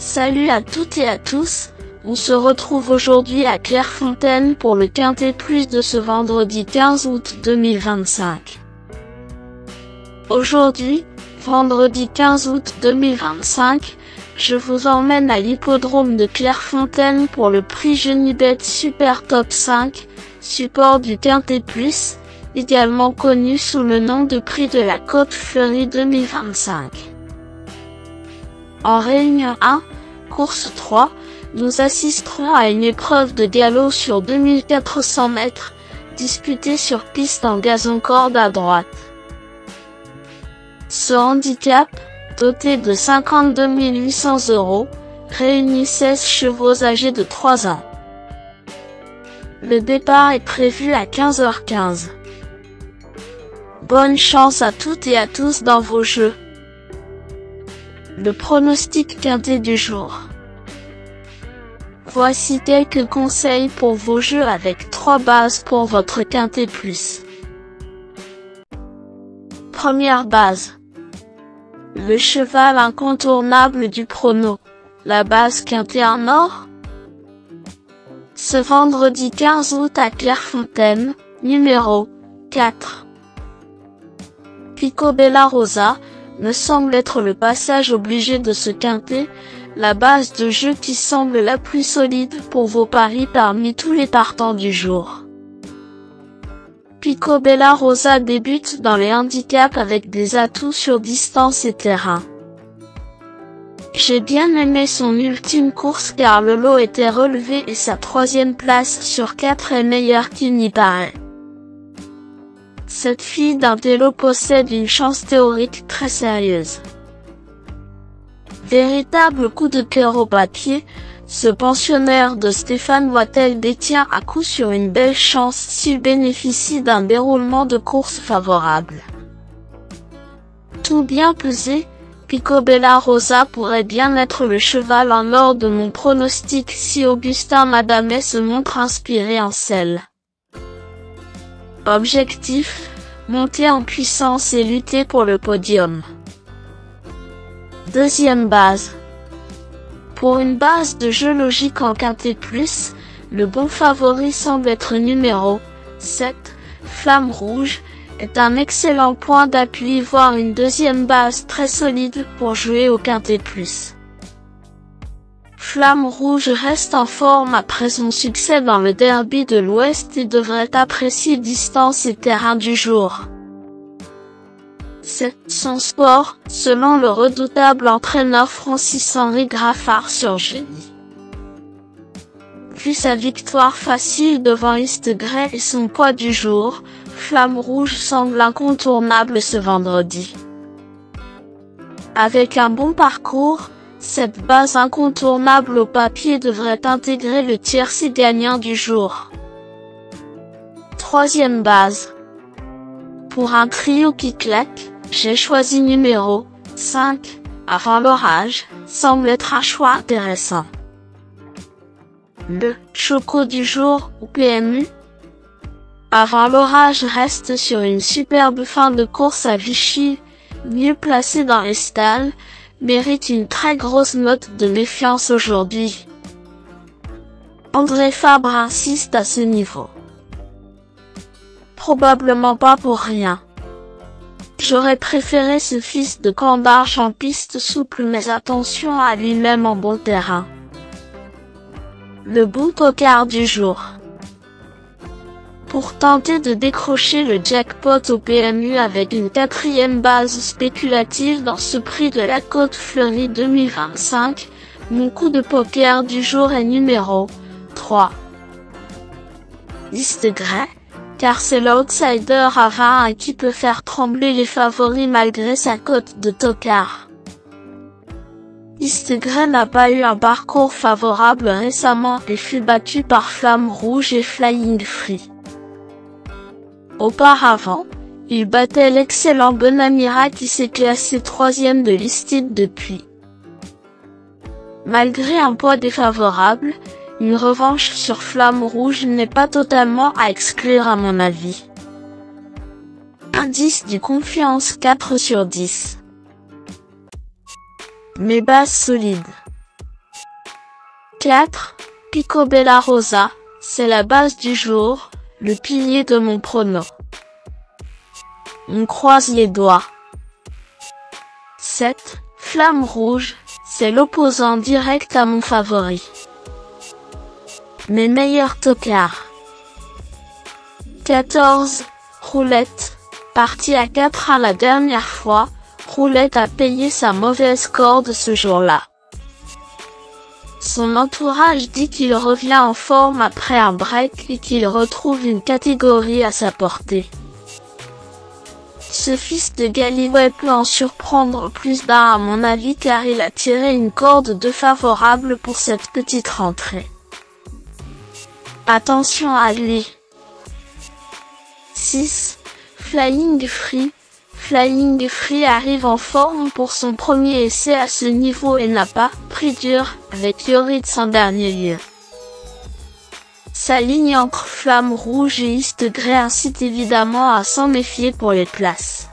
Salut à toutes et à tous, on se retrouve aujourd'hui à Clairefontaine pour le Quintet Plus de ce vendredi 15 août 2025. Aujourd'hui, vendredi 15 août 2025, je vous emmène à l'hippodrome de Clairefontaine pour le prix Genibet Super Top 5, support du Quintet Plus, également connu sous le nom de prix de la Côte Fleurie 2025. En réunion 1, course 3, nous assisterons à une épreuve de galop sur 2400 mètres, disputée sur piste en gazon corde à droite. Ce handicap, doté de 52 800 €, réunit 16 chevaux âgés de 3 ans. Le départ est prévu à 15h15. Bonne chance à toutes et à tous dans vos jeux. Le pronostic quintet du jour. Voici quelques conseils pour vos jeux avec 3 bases pour votre quintet plus. Première base. Le cheval incontournable du prono. La base quintet en or. Ce vendredi 15 août à Clairefontaine, numéro 4. Picobella Rosa me semble être le passage obligé de ce quintet, la base de jeu qui semble la plus solide pour vos paris parmi tous les partants du jour. Picobella Rosa débute dans les handicaps avec des atouts sur distance et terrain. J'ai bien aimé son ultime course car le lot était relevé et sa 3e place sur 4 est meilleure qu'il n'y paraît. Cette fille d'un télo possède une chance théorique très sérieuse. Véritable coup de cœur au papier, ce pensionnaire de Stéphane Wattel détient à coup sur une belle chance s'il bénéficie d'un déroulement de course favorable. Tout bien pesé, Picobella Rosa pourrait bien être le cheval en or de mon pronostic si Augustin Madamet se montre inspiré en selle. Objectif, monter en puissance et lutter pour le podium. Deuxième base. Pour une base de jeu logique en quintet plus, le bon favori semble être numéro 7, Flamme Rouge, est un excellent point d'appui voire une deuxième base très solide pour jouer au quintet plus. Flamme Rouge reste en forme après son succès dans le derby de l'Ouest et devrait apprécier distance et terrain du jour. C'est son sport, selon le redoutable entraîneur Francis-Henri Graffard sur jeudi. Vu sa victoire facile devant East Gray et son poids du jour, Flamme Rouge semble incontournable ce vendredi. Avec un bon parcours, cette base incontournable au papier devrait intégrer le tiercé gagnant du jour. Troisième base. Pour un trio qui claque, j'ai choisi numéro 5, Avant l'orage, semble être un choix intéressant. Le choco du jour ou PMU. Avant l'orage reste sur une superbe fin de course à Vichy, mieux placé dans les stalles, mérite une très grosse note de méfiance aujourd'hui. André Fabre insiste à ce niveau. Probablement pas pour rien. J'aurais préféré ce fils de camp d'Arche en piste souple mais attention à lui-même en bon terrain. Le bon tocard du jour. Pour tenter de décrocher le jackpot au PMU avec une 4e base spéculative dans ce prix de la Côte Fleurie 2025, mon coup de poker du jour est numéro 3. East Gray, car c'est l'outsider à 20 qui peut faire trembler les favoris malgré sa cote de tocard. East Gray n'a pas eu un parcours favorable récemment et fut battu par Flamme Rouge et Flying Free. Auparavant, il battait l'excellent Bonamira qui s'est classé 3e de Listed depuis. Malgré un poids défavorable, une revanche sur Flamme Rouge n'est pas totalement à exclure à mon avis. Indice du confiance 4 sur 10. Mes bases solides. 4. Picobella rosa, c'est la base du jour, le pilier de mon prono. On croise les doigts. 7. Flamme rouge, c'est l'opposant direct à mon favori. Mes meilleurs tocards. 14. Roulette, parti à 4 à la dernière fois, Roulette a payé sa mauvaise corde ce jour-là. Son entourage dit qu'il revient en forme après un break et qu'il retrouve une catégorie à sa portée. Ce fils de Galloway peut en surprendre plus d'un à mon avis car il a tiré une corde de favorable pour cette petite rentrée. Attention à lui. 6. Flying Free. Flying Free arrive en forme pour son premier essai à ce niveau et n'a pas pris dur avec Yoritz en dernier lieu. Sa ligne encre flamme rouge et East Grey incite évidemment à s'en méfier pour les places.